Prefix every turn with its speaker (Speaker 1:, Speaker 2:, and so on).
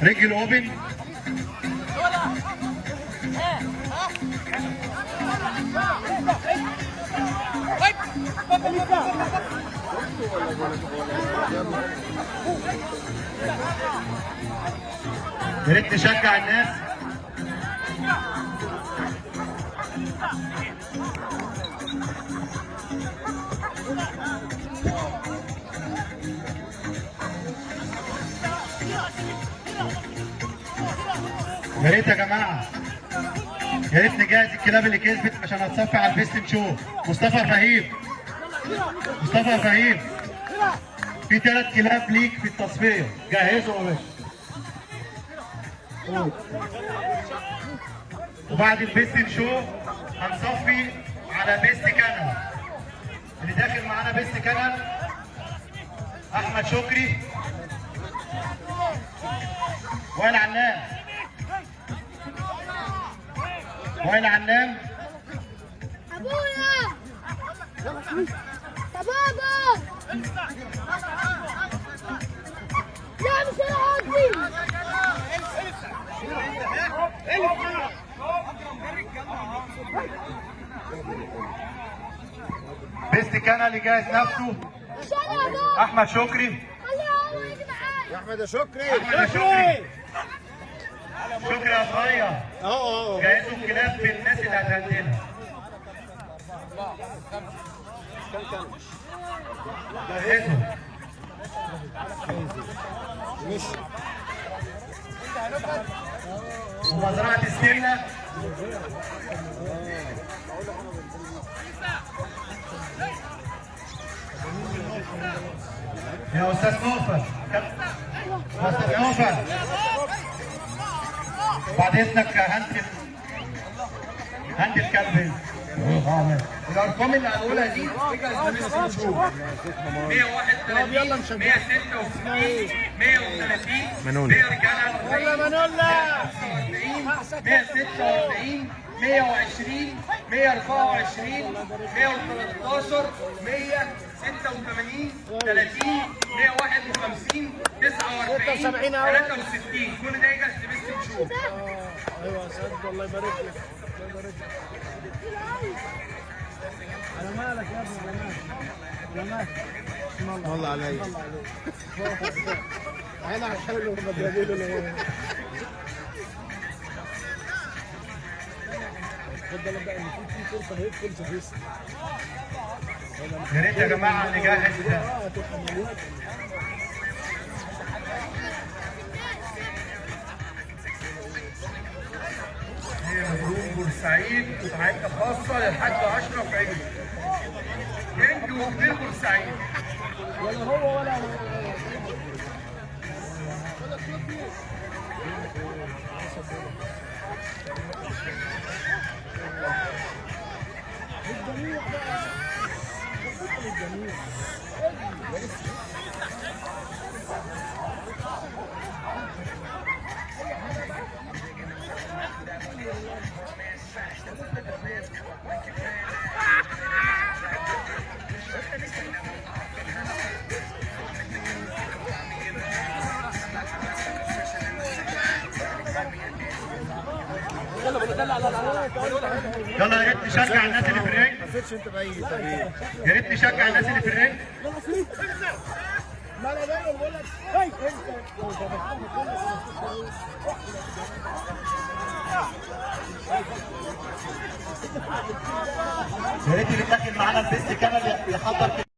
Speaker 1: رجل اوبن. يا ريت نشجع الناس. يا ريت يا جماعه، يا ريت نجهز الكلاب اللي كسبت عشان هتصفي على البيست نشوف. مصطفى فهيم، مصطفى فهيم، في 3 كلاب ليك في التصفيه، جهزوا يا باشا. وبعد البيست نشوف هنصفي على بيست كانال. اللي داخل معانا بيست كانال احمد شكري وائل عنام. وائل عنام
Speaker 2: ابويا يا بابا يا مش العظيم.
Speaker 1: بيست كانال يجهز نفسه. احمد شكري.
Speaker 3: يا احمد يا شكري.
Speaker 1: احمد يا شكري. شكري يا صغير. جهزوا الكلاب بالناس اللي هتهندلها. جهزوا. ومزرعة السمنة. يا أستاذ نوفل، يا أستاذ نوفل، بعد إذنك هندي الكلب. الأرقام اللي هنقولها دي اجهز لبيست نشوف. 131 166 130 100 رجالة 146 120 124 113 186 30 151 49 63 كل ده يجهز لبيست نشوف.
Speaker 3: ايوه يا سيد الله يبارك لك. على مالك يا ابني، على مالك. اسم الله عليك. انا حلو بدري له. اتفضل بقى، ان في فرصه هيدخل سيرفيس.
Speaker 1: يا ريت يا جماعه نجهز. هي بورسعيد وسعيدة خاصة للحاج أشرف عيد. هند وكبير بورسعيد.
Speaker 3: ولا هو ولا الجميع بقى. الجميع.
Speaker 1: يلا يا ريت نشجع الناس اللي في الرينج.
Speaker 3: انت بعيد.
Speaker 1: يا ريت نشجع الناس اللي في الرينج.
Speaker 3: ما انا دايما بقول لك هاي
Speaker 1: يا ريت اللي داخل معانا البيست كانال يحضر